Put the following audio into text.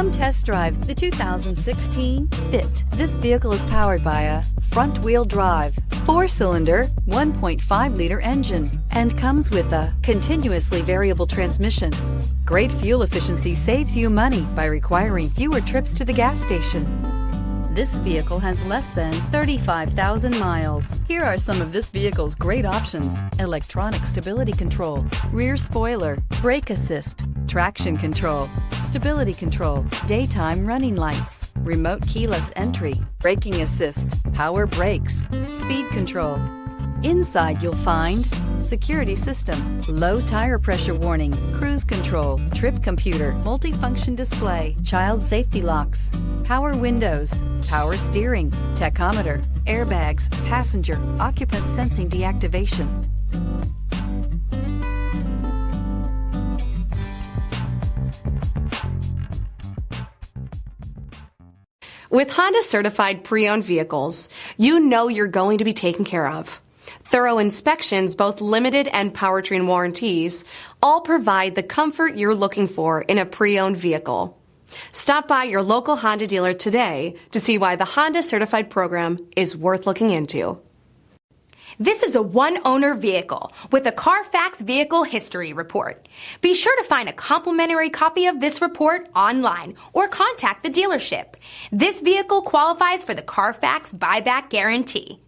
Come test drive the 2016 Fit. This vehicle is powered by a front-wheel drive, 4-cylinder, 1.5-liter engine, and comes with a continuously variable transmission. Great fuel efficiency saves you money by requiring fewer trips to the gas station. This vehicle has less than 35,000 miles. Here are some of this vehicle's great options: electronic stability control, rear spoiler, brake assist, traction control, stability control, daytime running lights, remote keyless entry, braking assist, power brakes, speed control. Inside you'll find security system, low tire pressure warning, cruise control, trip computer, multifunction display, child safety locks, power windows, power steering, tachometer, airbags, passenger, occupant sensing deactivation. With Honda certified pre-owned vehicles, you know you're going to be taken care of. Thorough inspections, both limited and powertrain warranties, all provide the comfort you're looking for in a pre-owned vehicle. Stop by your local Honda dealer today to see why the Honda Certified program is worth looking into. This is a one-owner vehicle with a Carfax Vehicle History Report. Be sure to find a complimentary copy of this report online or contact the dealership. This vehicle qualifies for the Carfax Buyback Guarantee.